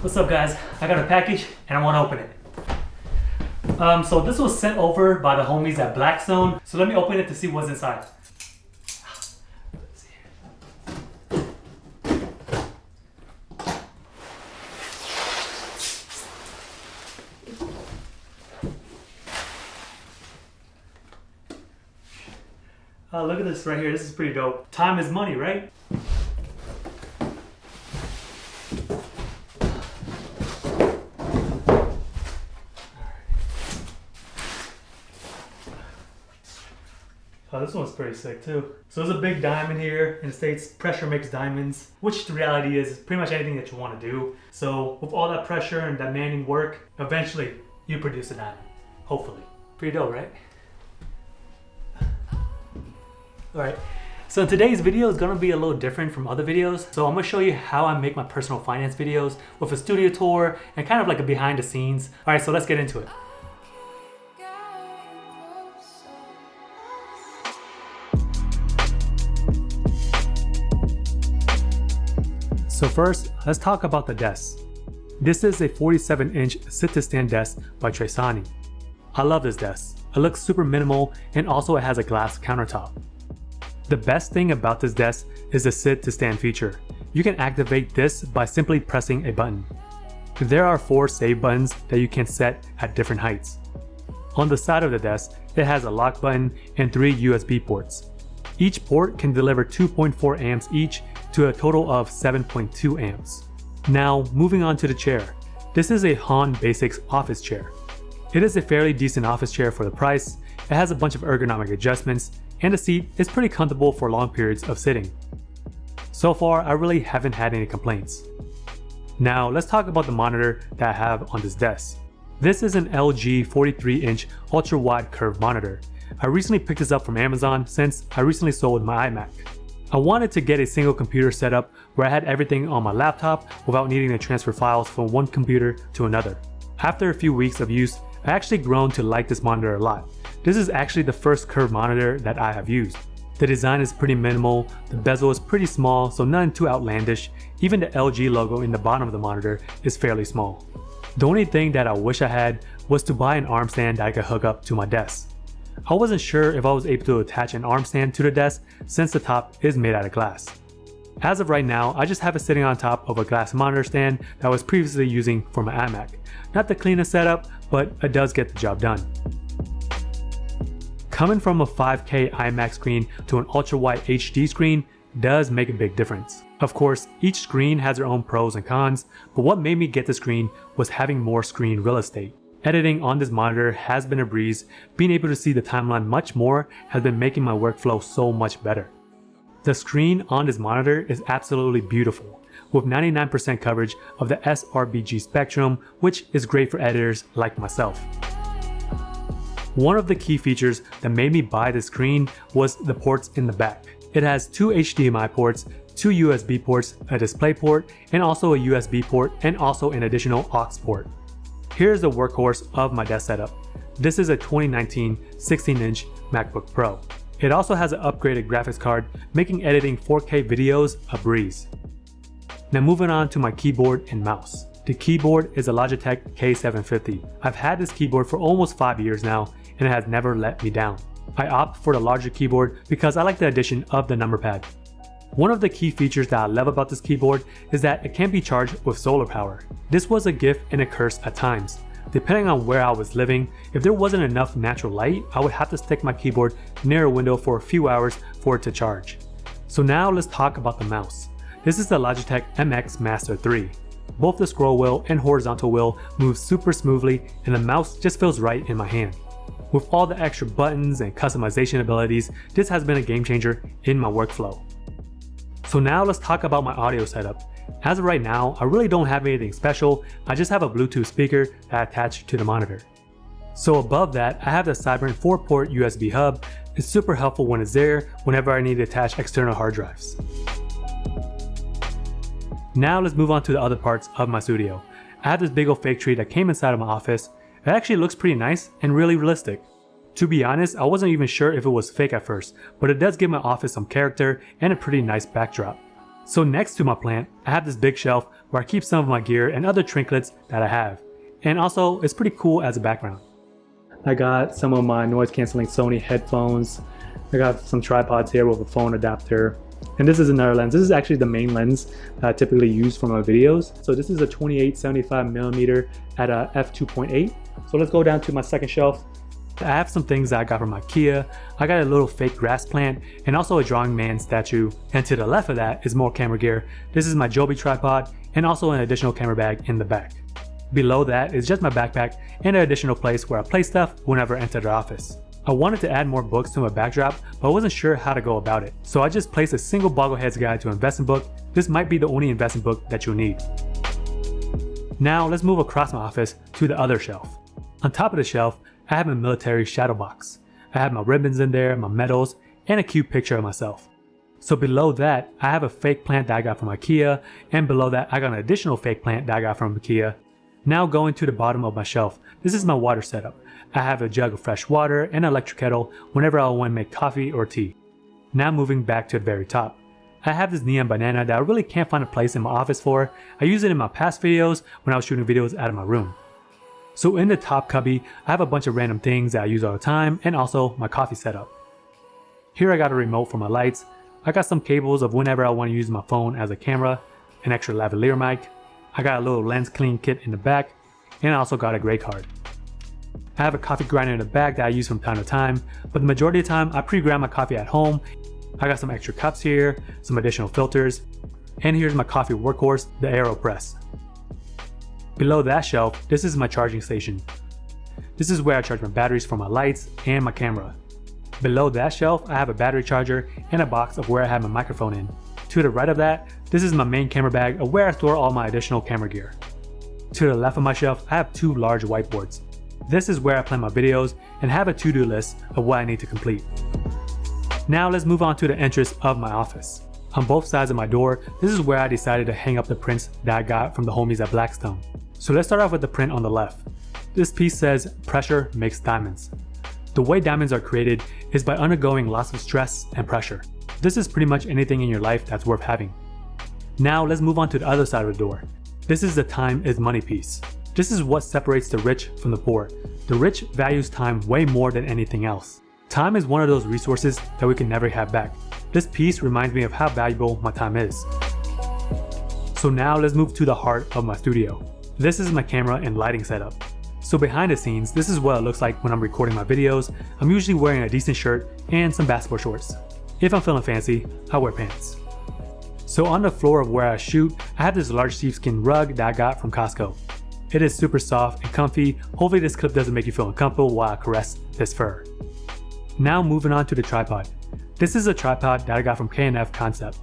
What's up guys? I got a package and I want to open it. So this was sent over by the homies at Blackstone. So let me open it to see what's inside. Look at this right here. This is pretty dope. Time is money, right? Oh, this one's pretty sick too. So there's a big diamond here, and it states pressure makes diamonds, which the reality is pretty much anything that you want to do. So with all that pressure and demanding work, eventually you produce a diamond. Hopefully. Pretty dope, right? Alright, so today's video is going to be a little different from other videos. So I'm going to show you how I make my personal finance videos with a studio tour and kind of like a behind the scenes. Alright, so let's get into it. So first, let's talk about the desk. This is a 47-inch sit-to-stand desk by Tresani. I love this desk. It looks super minimal and also it has a glass countertop. The best thing about this desk is the sit-to-stand feature. You can activate this by simply pressing a button. There are 4 save buttons that you can set at different heights. On the side of the desk, it has a lock button and 3 USB ports. Each port can deliver 2.4 amps each to a total of 7.2 amps. Now, moving on to the chair. This is a Han Basics office chair. It is a fairly decent office chair for the price. It has a bunch of ergonomic adjustments, and the seat is pretty comfortable for long periods of sitting. So far, I really haven't had any complaints. Now, let's talk about the monitor that I have on this desk. This is an LG 43-inch ultra-wide curved monitor. I recently picked this up from Amazon since I recently sold my iMac. I wanted to get a single computer setup where I had everything on my laptop without needing to transfer files from one computer to another. After a few weeks of use, I actually grown to like this monitor a lot. This is actually the first curved monitor that I have used. The design is pretty minimal, the bezel is pretty small, so nothing too outlandish. Even the LG logo in the bottom of the monitor is fairly small. The only thing that I wish I had was to buy an arm stand that I could hook up to my desk. I wasn't sure if I was able to attach an arm stand to the desk since the top is made out of glass. As of right now, I just have it sitting on top of a glass monitor stand that I was previously using for my iMac. Not the cleanest setup, but it does get the job done. Coming from a 5K iMac screen to an ultra-wide HD screen does make a big difference. Of course, each screen has their own pros and cons, but what made me get the screen was having more screen real estate. Editing on this monitor has been a breeze. Being able to see the timeline much more has been making my workflow so much better. The screen on this monitor is absolutely beautiful, with 99% coverage of the sRGB spectrum, which is great for editors like myself. One of the key features that made me buy this screen was the ports in the back. It has 2 HDMI ports, 2 USB ports, a display port, and also a USB port, and also an additional aux port. Here's the workhorse of my desk setup. This is a 2019 16-inch MacBook Pro. It also has an upgraded graphics card, making editing 4K videos a breeze. Now moving on to my keyboard and mouse. The keyboard is a Logitech K750. I've had this keyboard for almost 5 years now, and it has never let me down. I opt for the larger keyboard because I like the addition of the number pad. One of the key features that I love about this keyboard is that it can be charged with solar power. This was a gift and a curse at times. Depending on where I was living, if there wasn't enough natural light, I would have to stick my keyboard near a window for a few hours for it to charge. So now let's talk about the mouse. This is the Logitech MX Master 3. Both the scroll wheel and horizontal wheel move super smoothly, and the mouse just feels right in my hand. With all the extra buttons and customization abilities, this has been a game changer in my workflow. So now let's talk about my audio setup. As of right now, I really don't have anything special. I just have a Bluetooth speaker that I attach to the monitor. So above that, I have the Cyber 4-port USB hub. It's super helpful when it's there, whenever I need to attach external hard drives. Now let's move on to the other parts of my studio. I have this big old fake tree that came inside of my office. It actually looks pretty nice and really realistic. To be honest, I wasn't even sure if it was fake at first, but it does give my office some character and a pretty nice backdrop. So next to my plant, I have this big shelf where I keep some of my gear and other trinkets that I have. And also, it's pretty cool as a background. I got some of my noise canceling Sony headphones. I got some tripods here with a phone adapter. And this is another lens. This is actually the main lens that I typically use for my videos. So this is a 28-75mm at a f2.8. So let's go down to my second shelf. I have some things that I got from IKEA. I got a little fake grass plant and also a drawing man statue. And to the left of that is more camera gear. This is my Joby tripod and also an additional camera bag in the back. Below that is just my backpack and an additional place where I place stuff whenever I enter the office. I wanted to add more books to my backdrop, but I wasn't sure how to go about it. So I just placed a single Bogglehead's Guide to Investing book. This might be the only investing book that you'll need. Now let's move across my office to the other shelf. On top of the shelf, I have a military shadow box. I have my ribbons in there, my medals, and a cute picture of myself. So below that, I have a fake plant that I got from IKEA, and below that I got an additional fake plant that I got from IKEA. Now going to the bottom of my shelf, this is my water setup. I have a jug of fresh water and an electric kettle whenever I want to make coffee or tea. Now moving back to the very top. I have this neon banana that I really can't find a place in my office for. I use it in my past videos when I was shooting videos out of my room. So in the top cubby, I have a bunch of random things that I use all the time and also my coffee setup. Here I got a remote for my lights. I got some cables of whenever I want to use my phone as a camera, an extra lavalier mic. I got a little lens clean kit in the back, and I also got a gray card. I have a coffee grinder in the back that I use from time to time, but the majority of the time I pre-grind my coffee at home. I got some extra cups here, some additional filters, and here's my coffee workhorse, the AeroPress. Below that shelf, this is my charging station. This is where I charge my batteries for my lights and my camera. Below that shelf, I have a battery charger and a box of where I have my microphone in. To the right of that, this is my main camera bag of where I store all my additional camera gear. To the left of my shelf, I have two large whiteboards. This is where I plan my videos and have a to-do list of what I need to complete. Now let's move on to the entrance of my office. On both sides of my door, this is where I decided to hang up the prints that I got from the homies at Blackstone. So let's start off with the print on the left. This piece says, "Pressure makes diamonds." The way diamonds are created is by undergoing lots of stress and pressure. This is pretty much anything in your life that's worth having. Now let's move on to the other side of the door. This is the time is money piece. This is what separates the rich from the poor. The rich values time way more than anything else. Time is one of those resources that we can never have back. This piece reminds me of how valuable my time is. So now let's move to the heart of my studio. This is my camera and lighting setup. So behind the scenes, this is what it looks like when I'm recording my videos. I'm usually wearing a decent shirt and some basketball shorts. If I'm feeling fancy, I wear pants. So on the floor of where I shoot, I have this large sheepskin rug that I got from Costco. It is super soft and comfy. Hopefully this clip doesn't make you feel uncomfortable while I caress this fur. Now moving on to the tripod. This is a tripod that I got from K&F Concept.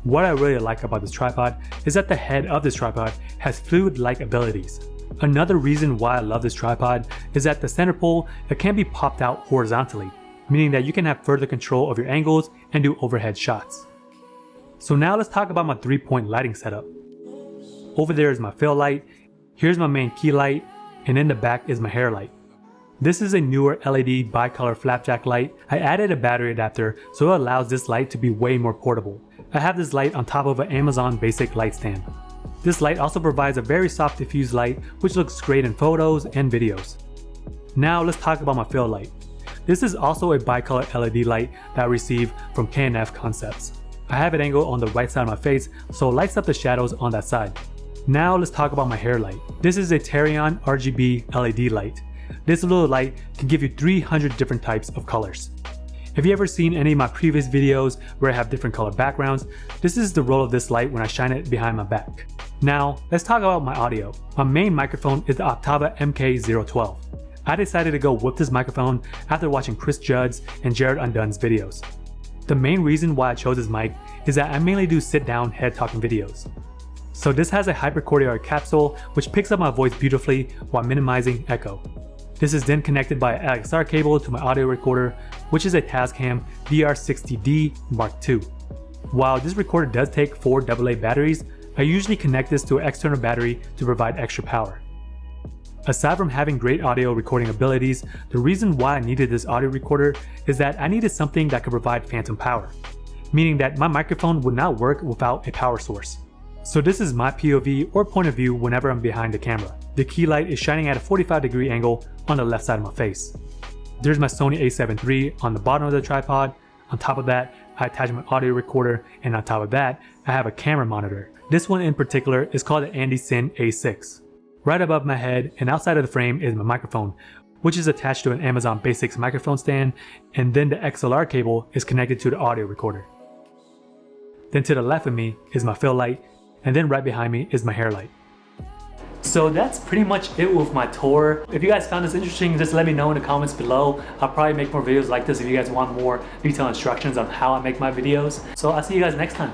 What I really like about this tripod is that the head of this tripod has fluid-like abilities. Another reason why I love this tripod is that the center pole, it can be popped out horizontally, meaning that you can have further control of your angles and do overhead shots. So now let's talk about my 3-point lighting setup. Over there is my fill light, here's my main key light, and in the back is my hair light. This is a newer LED bicolor flapjack light. I added a battery adapter so it allows this light to be way more portable. I have this light on top of an Amazon basic light stand. This light also provides a very soft diffused light which looks great in photos and videos. Now let's talk about my fill light. This is also a bicolor LED light that I received from K&F Concepts. I have it angled on the right side of my face so it lights up the shadows on that side. Now let's talk about my hair light. This is a Terion RGB LED light. This little light can give you 300 different types of colors. If you ever seen any of my previous videos where I have different color backgrounds, this is the role of this light when I shine it behind my back. Now, let's talk about my audio. My main microphone is the Octava MK012. I decided to go with this microphone after watching Chris Judd's and Jared Undun's videos. The main reason why I chose this mic is that I mainly do sit-down head talking videos. So this has a hypercourtyard capsule which picks up my voice beautifully while minimizing echo. This is then connected by an XLR cable to my audio recorder, which is a Tascam DR60D Mark II. While this recorder does take 4 AA batteries, I usually connect this to an external battery to provide extra power. Aside from having great audio recording abilities, the reason why I needed this audio recorder is that I needed something that could provide phantom power. meaning that my microphone would not work without a power source. So this is my POV or point of view whenever I'm behind the camera. The key light is shining at a 45-degree angle on the left side of my face. There's my Sony a7 III on the bottom of the tripod. On top of that, I attach my audio recorder, and on top of that, I have a camera monitor. This one in particular is called the Andy Sin A6. Right above my head and outside of the frame is my microphone, which is attached to an Amazon Basics microphone stand, and then the XLR cable is connected to the audio recorder. Then to the left of me is my fill light, and then right behind me is my hair light. So that's pretty much it with my tour. If you guys found this interesting, just let me know in the comments below. I'll probably make more videos like this if you guys want more detailed instructions on how I make my videos. So I'll see you guys next time.